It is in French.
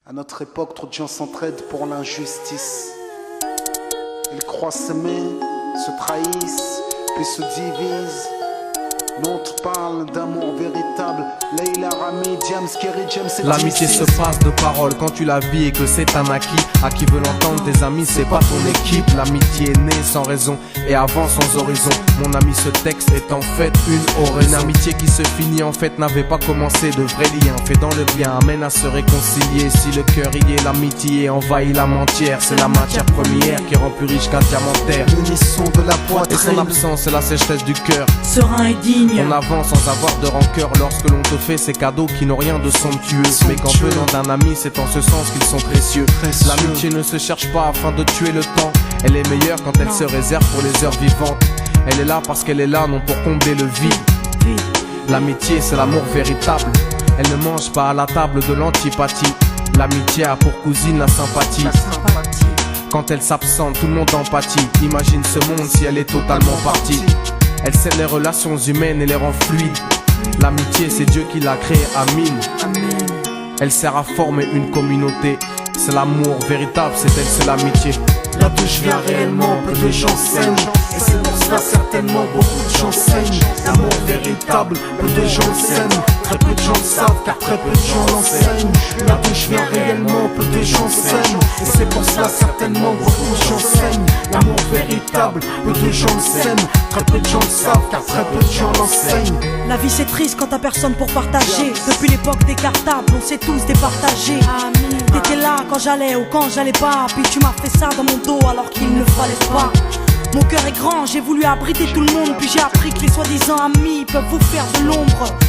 À notre époque, trop de gens s'entraident pour l'injustice. Ils croient s'aimer, se trahissent, puis se divisent. Nous on te parle d'amour véritable. Leila, Rami, James, Kerry, James et L'amitié se passe de paroles quand tu la vis et que c'est un acquis. À qui veut l'entendre, tes amis, c'est pas ton équipe. L'amitié est née sans raison et avant sans horizon. Mon ami, ce texte est en fait une oraison. Une amitié qui se finit en fait n'avait pas commencé. De vrais liens faits dans le bien amène à se réconcilier. Si le cœur y est, l'amitié envahit la mentière. C'est la matière première qui rend plus riche qu'un diamantaire. L'unisson de la Et son poitrine. absence, c'est la sécheresse du cœur. Serein et digne. On avance sans avoir de rancœur lorsque l'on te fait ces cadeaux qui n'ont rien de somptueux. Mais qu'en venant d'un ami, c'est en ce sens qu'ils sont précieux. L'amitié ne se cherche pas afin de tuer le temps. Elle est meilleure quand elle se réserve pour les heures vivantes. Elle est là parce qu'elle est là, non pour combler le vide. L'amitié, c'est l'amour véritable. Elle ne mange pas à la table de l'antipathie. L'amitié a pour cousine la sympathie. Quand elle s'absente, tout le monde empathie. Imagine ce monde si elle est totalement partie. Elle scelle les relations humaines et les rend fluides. L'amitié, c'est Dieu qui l'a créée, Amin. Elle sert à former une communauté. C'est l'amour véritable, c'est elle, c'est l'amitié. Là d'où je viens réellement, peu de gens s'aiment. Et c'est pour cela certainement beaucoup de gens saignent. L'amour véritable, peu de gens s'aiment. Très peu de gens le savent car très peu de gens l'enseignent. Là d'où je viens réellement, peu de gens s'aiment. Et c'est pour cela certainement beaucoup de gens saignent. L'amour véritable, peu de gens le s'aiment. Très peu de gens le savent car très peu de gens l'enseignent. La vie c'est triste quand t'as personne pour partager. Depuis l'époque des cartables, on s'est tous départagés. T'étais là quand j'allais ou quand j'allais pas. Puis tu m'as fait ça dans mon dos alors qu'il ne fallait pas. Mon cœur est grand, j'ai voulu abriter tout le monde. Puis j'ai appris que les soi-disant amis peuvent vous faire de l'ombre.